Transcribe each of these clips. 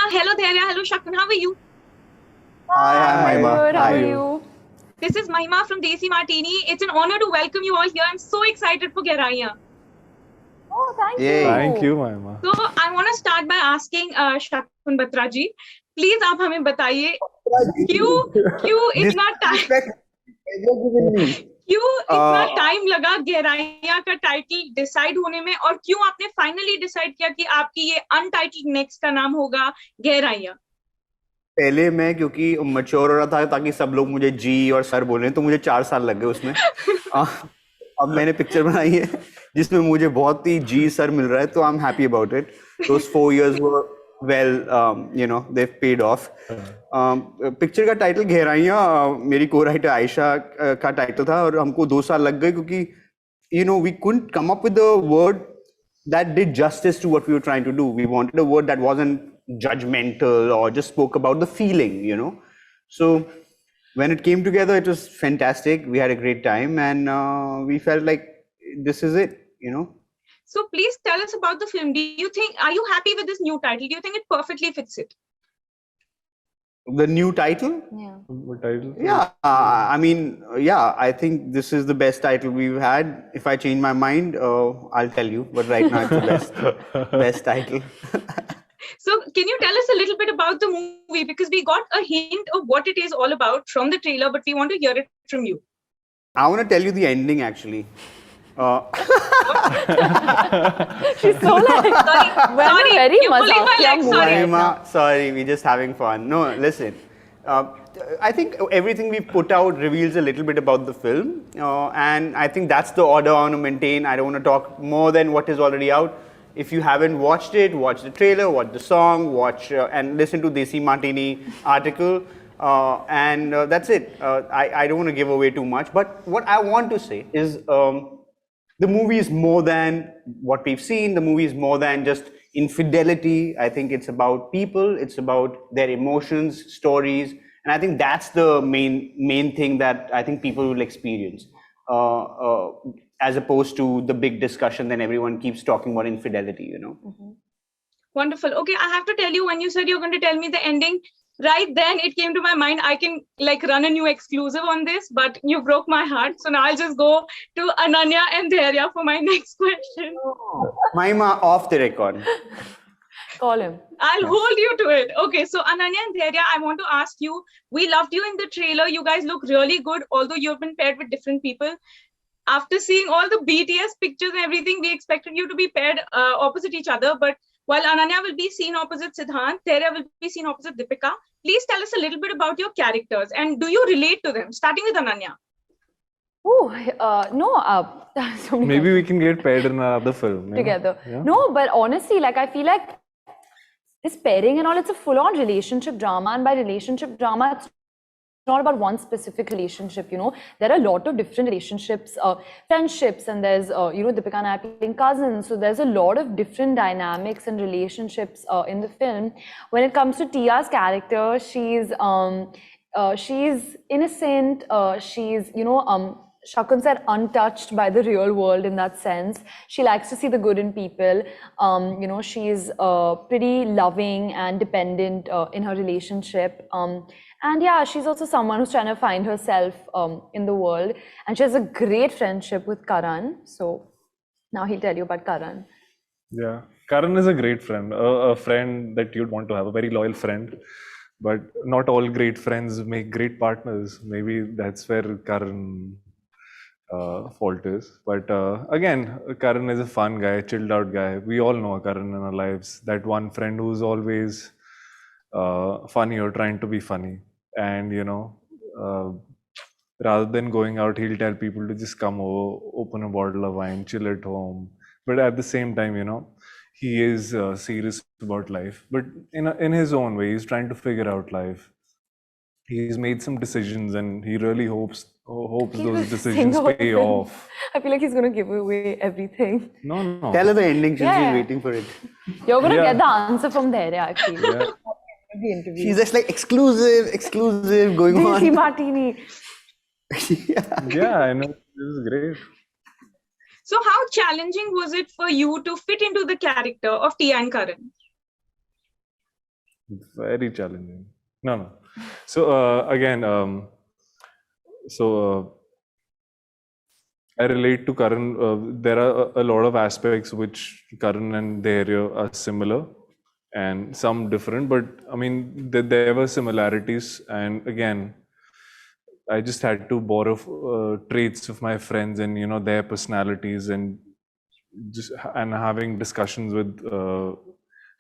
Ananya. Hello, Dhairya. Hello, Shakun. How are you? Hi, Mahima. good. How How are are you? This is Mahima from Desimartini. It's an honor to welcome you all here. I'm so excited for Gehraiyaan. Oh, thank Yay. you. Thank you, Mahima. So I want to start by asking Shakun Batra ji, please आप हमें बताइए क्यों इतना time लगा गहराइयाँ का title decide होने में, और क्यों आपने फाइनली डिसाइड किया कि आपकी ये अनटाइटल्ड नेक्स्ट का नाम होगा गहराइयाँ? पहले मैं क्योंकि मैच्योर हो रहा था ताकि सब लोग मुझे जी और सर बोले, तो मुझे 4 साल लग गए उसमें। अब मैंने पिक्चर बनाई है जिसमें मुझे बहुत ही जी सर मिल रहा है, तो I am happy about it. Those 4 years were well, they paid of. Picture का टाइटल गहराइयाँ मेरी को राइटर आयशा का टाइटल था, और हमको 2 साल लग गए क्योंकि we couldn't come up with a word that did justice to what we were trying to do. We wanted a word that wasn't judgmental or just spoke about the feeling. So when it came together, it was fantastic. We had a great time, and we felt like this is it. So please tell us about the film. Are you happy with this new title? Do you think it perfectly fits it? The new title? Yeah. What title? Yeah, I think this is the best title we've had. If I change my mind, I'll tell you. But right now, it's the best title. So can you tell us a little bit about the movie? Because we got a hint of what it is all about from the trailer, but we want to hear it from you. I want to tell you the ending, actually. She's so like, Sorry, very you're pulling my leg, sorry. Mahima, sorry, we're just having fun. No, listen. I think everything we put out reveals a little bit about the film, and I think that's the order I want to maintain. I don't want to talk more than what is already out. If you haven't watched it, watch the trailer, watch the song, watch and listen to Desimartini article, and that's it. I don't want to give away too much, but what I want to say is the movie is more than what we've seen. The movie is more than just infidelity. I think it's about people. It's about their emotions, stories, and I think that's the main thing that I think people will experience. As opposed to the big discussion, then everyone keeps talking about infidelity. Mm-hmm. Wonderful. Okay, I have to tell you, when you said you're going to tell me the ending, right then it came to my mind, I can run a new exclusive on this, but you broke my heart. So now I'll just go to Ananya and Dhairya for my next question. Mahima, off the record. Call him. I'll hold you to it. Okay, so Ananya and Dhairya, I want to ask you, we loved you in the trailer. You guys look really good, although you've been paired with different people. After seeing all the BTS pictures and everything, we expected you to be paired opposite each other. But while Ananya will be seen opposite Siddhant, Dhairya will be seen opposite Deepika. Please tell us a little bit about your characters and do you relate to them? Starting with Ananya. No. Maybe we can get paired in another film together. Yeah? No, but honestly, I feel like this pairing and all, it's a full-on relationship drama, and by relationship drama, it's not about one specific relationship. There are a lot of different relationships, friendships, and there's Deepika and I playing cousins, so there's a lot of different dynamics and relationships in the film. When it comes to Tia's character, she's innocent, she's Shakun said untouched by the real world in that sense. She likes to see the good in people. She's pretty loving and dependent in her relationship. And yeah, she's also someone who's trying to find herself in the world. And she has a great friendship with Karan. So now he'll tell you about Karan. Yeah, Karan is a great friend, a friend that you'd want to have, a very loyal friend. But not all great friends make great partners. Maybe that's where Karan fault is. But again, Karan is a fun guy, chilled out guy. We all know Karan in our lives. That one friend who's always funny or trying to be funny. And rather than going out, he'll tell people to just come over, open a bottle of wine, chill at home. But at the same time, he is serious about life. But in his own way, he's trying to figure out life. He's made some decisions, and he really hopes those decisions pay off. I feel like he's going to give away everything. No. Tell her the ending since she's waiting for it. You're going to get the answer from Dhairya, I feel. Yeah. The interview. She's just exclusive going on. Desimartini. Yeah, I know. This is great. So how challenging was it for you to fit into the character of Tia and Karan? Very challenging. No. So again, I relate to Karan. There are a lot of aspects which Karan and Dhairya are similar, and some different. But I mean, there were similarities, and again, I just had to borrow traits of my friends and their personalities, and having discussions with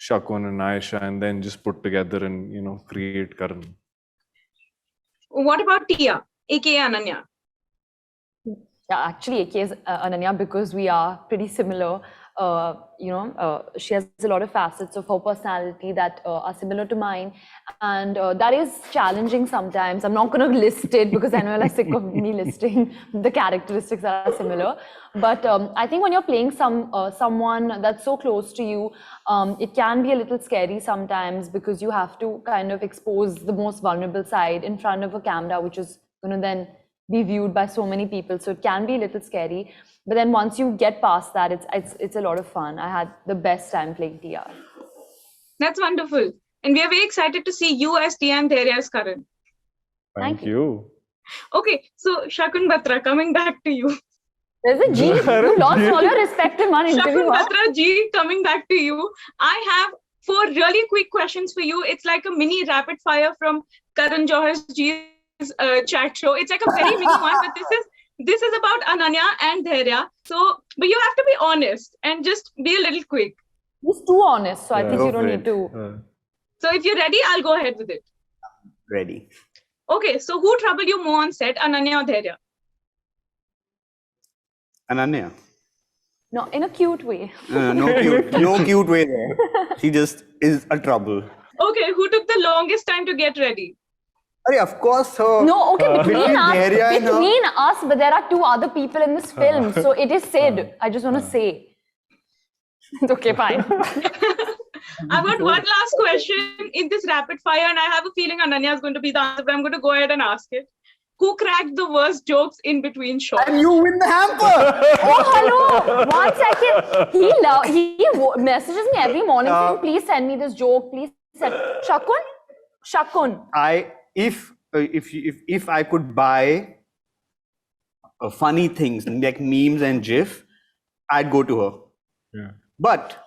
Shakun and Aisha, and then just put together and create Karan. What about Tia, aka Ananya? Yeah, actually, AK is Ananya because we are pretty similar. She has a lot of facets of her personality that are similar to mine, and that is challenging sometimes. I'm not going to list it because I know you're sick of me listing the characteristics that are similar. But I think when you're playing someone that's so close to you, it can be a little scary sometimes because you have to kind of expose the most vulnerable side in front of a camera, which is going to then be viewed by so many people, so it can be a little scary. But then once you get past that, it's a lot of fun. I had the best time playing TR. That's wonderful, and we are very excited to see you as Tia and Dhairya as Karan. Thank you. Okay, so Shakun Batra, coming back to you. There's a G. You lost all your respect in one interview. Shakun Batra G, coming back to you. I have 4 really quick questions for you. It's like a mini rapid fire from Karan Johar's G's chat show. It's like a very mini one, but this is about Ananya and Dhairya. So, but you have to be honest and just be a little quick. He's too honest, so I think Go you don't for need it. to. So if you're ready, I'll go ahead with it. Ready. Okay, so who troubled you more on set, Ananya or Dhairya? Ananya. No, in a cute way. No cute way there. She just is a trouble. Okay, who took the longest time to get ready? Of course, her. No, okay, between Dhairya us, but there are 2 other people in this film, so it is Sid. I just want to say. It's okay, fine. I've got one last question in this rapid fire, and I have a feeling Ananya is going to be the answer, but I'm going to go ahead and ask it. Who cracked the worst jokes in between shots? And you win the hamper. Oh, hello. 1 second. He messages me every morning saying, please send me this joke. Please send. Shakun. If I could buy funny things like memes and GIF, I'd go to her. Yeah. But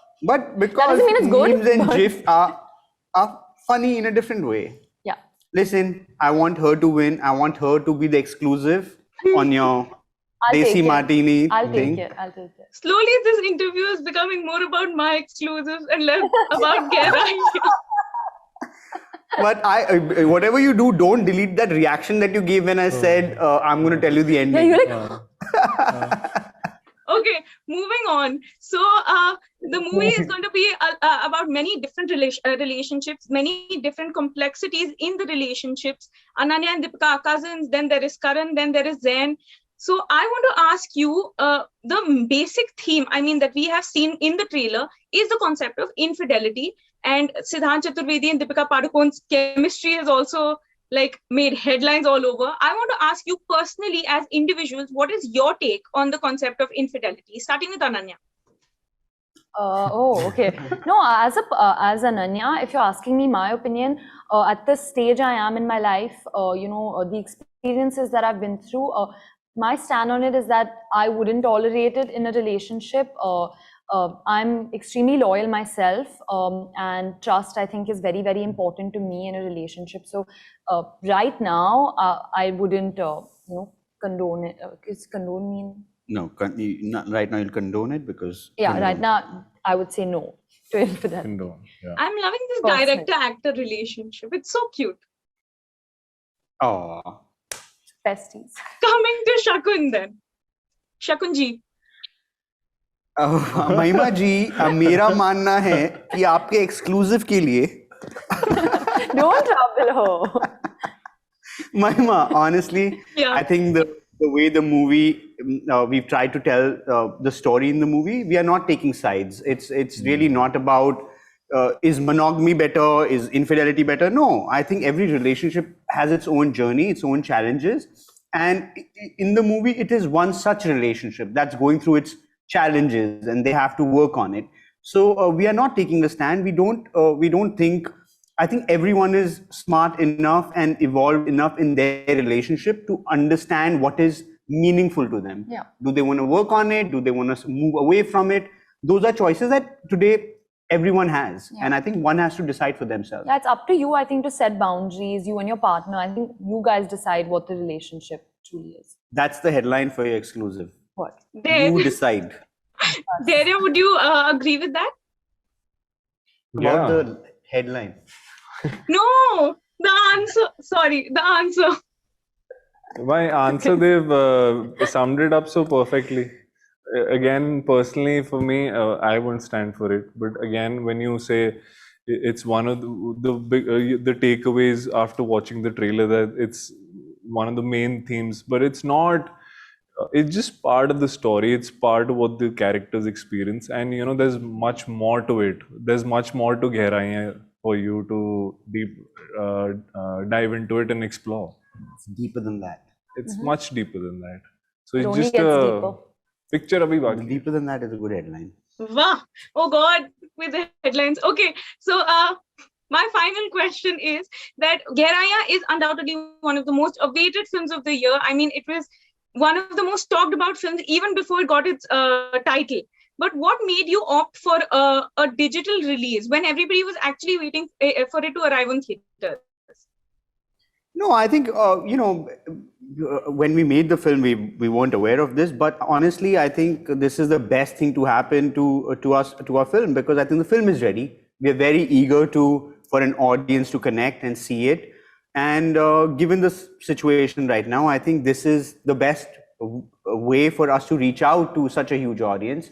because doesn't mean it's good, memes and GIF are funny in a different way. Yeah. Listen, I want her to win. I want her to be the exclusive on your Desimartini thing. I'll take it. Slowly, this interview is becoming more about my exclusives and less about Gehraiyaan. But whatever you do, don't delete that reaction that you gave when I said, I'm going to tell you the ending. Yeah, you're like... Okay, moving on. So the movie is going to be about many different relationships, many different complexities in the relationships. Ananya and Deepika are cousins, then there is Karan, then there is Zain. So I want to ask you, the basic theme, that we have seen in the trailer is the concept of infidelity. And Siddhant Chaturvedi and Deepika Padukone's chemistry has also made headlines all over. I want to ask you personally as individuals, what is your take on the concept of infidelity? Starting with Ananya. Okay. No, as Ananya, if you're asking me my opinion, at this stage I am in my life, the experiences that I've been through, my stand on it is that I wouldn't tolerate it in a relationship. I'm extremely loyal myself, and trust, I think, is very, very important to me in a relationship. So right now, I wouldn't, condone it. Is condone mean? No, right now you'll condone it because... Yeah, right now, I would say no to infidelity. Condone, yeah. I'm loving this director-actor relationship. It's so cute. Oh. Besties. Coming to Shakun then. Shakun ji. महिमा जी, मेरा मानना है कि आपके exclusive के लिए Don't trouble her. Mahima, honestly, Yeah. I think the way the movie, we've tried to tell the story in the movie, we are not taking sides. It's really not about is monogamy better, is infidelity better? No, I think every relationship has its own journey, its own challenges. And in the movie, it is one such relationship that's going through its challenges and they have to work on it. So we are not taking a stand. We don't think I think everyone is smart enough and evolved enough in their relationship to understand what is meaningful to them. Yeah. Do they want to work on it? Do they want to move away from it? Those are choices that today everyone has. Yeah. And I think one has to decide for themselves. Yeah, it's up to you, I think, to set boundaries, you and your partner. I think you guys decide what the relationship truly is. That's the headline for your exclusive. What? You decide. Dhairya, would you agree with that? About Yeah. the headline. No, the answer. Sorry, the answer. My answer, they've summed it up so perfectly. Again, personally, for me, I won't stand for it. But again, when you say it's one of the big the takeaways after watching the trailer, that it's one of the main themes, but it's not. It's just part of the story. It's part of what the characters experience, and you know, there's much more to it. There's much more to Gehraiyaan for you to dive into it and explore. It's deeper than that. It's much deeper than that. So It it's only just gets a deeper. picture abhi baki. Deeper than that is a good headline. Wow. Oh God, with the headlines. Okay, so my final question is that Gehraiyaan is undoubtedly one of the most awaited films of the year. I mean, it was one of the most talked about films even before it got its title. But what made you opt for a digital release when everybody was actually waiting for it to arrive on theaters? No, I think when we made the film, we weren't aware of this. But honestly, I think this is the best thing to happen to us, to our film, because I think the film is ready. We are very eager for an audience to connect and see it. And given the situation right now, I think this is the best way for us to reach out to such a huge audience.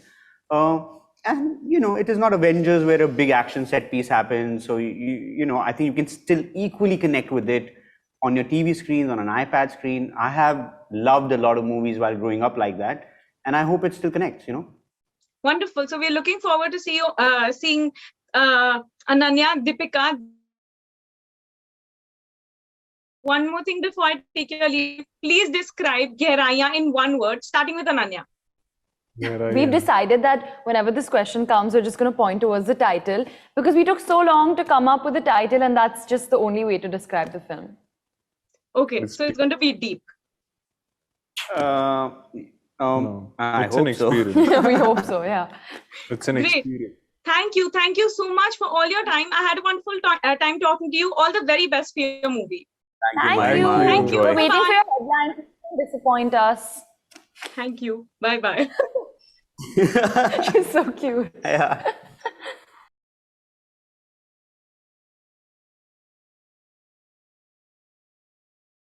And it is not Avengers where a big action set piece happens. So I think you can still equally connect with it on your TV screens, on an iPad screen. I have loved a lot of movies while growing up like that, and I hope it still connects. Wonderful. So we're looking forward to seeing Ananya, Deepika. One more thing before I take your leave. Please describe Gehraiyaan in one word, starting with Ananya. We've decided that whenever this question comes, we're just going to point towards the title, because we took so long to come up with the title, and that's just the only way to describe the film. Okay, so it's going to be deep. No, I it's hope an experience. so. We hope so, yeah. It's an Great. experience. Thank you so much for all your time. I had a wonderful time talking to you. All the very best for your movie. Thank you. Thank you. We're waiting Bye-bye. for your headline. Don't disappoint us. Thank you. Bye-bye. She's so cute. Yeah.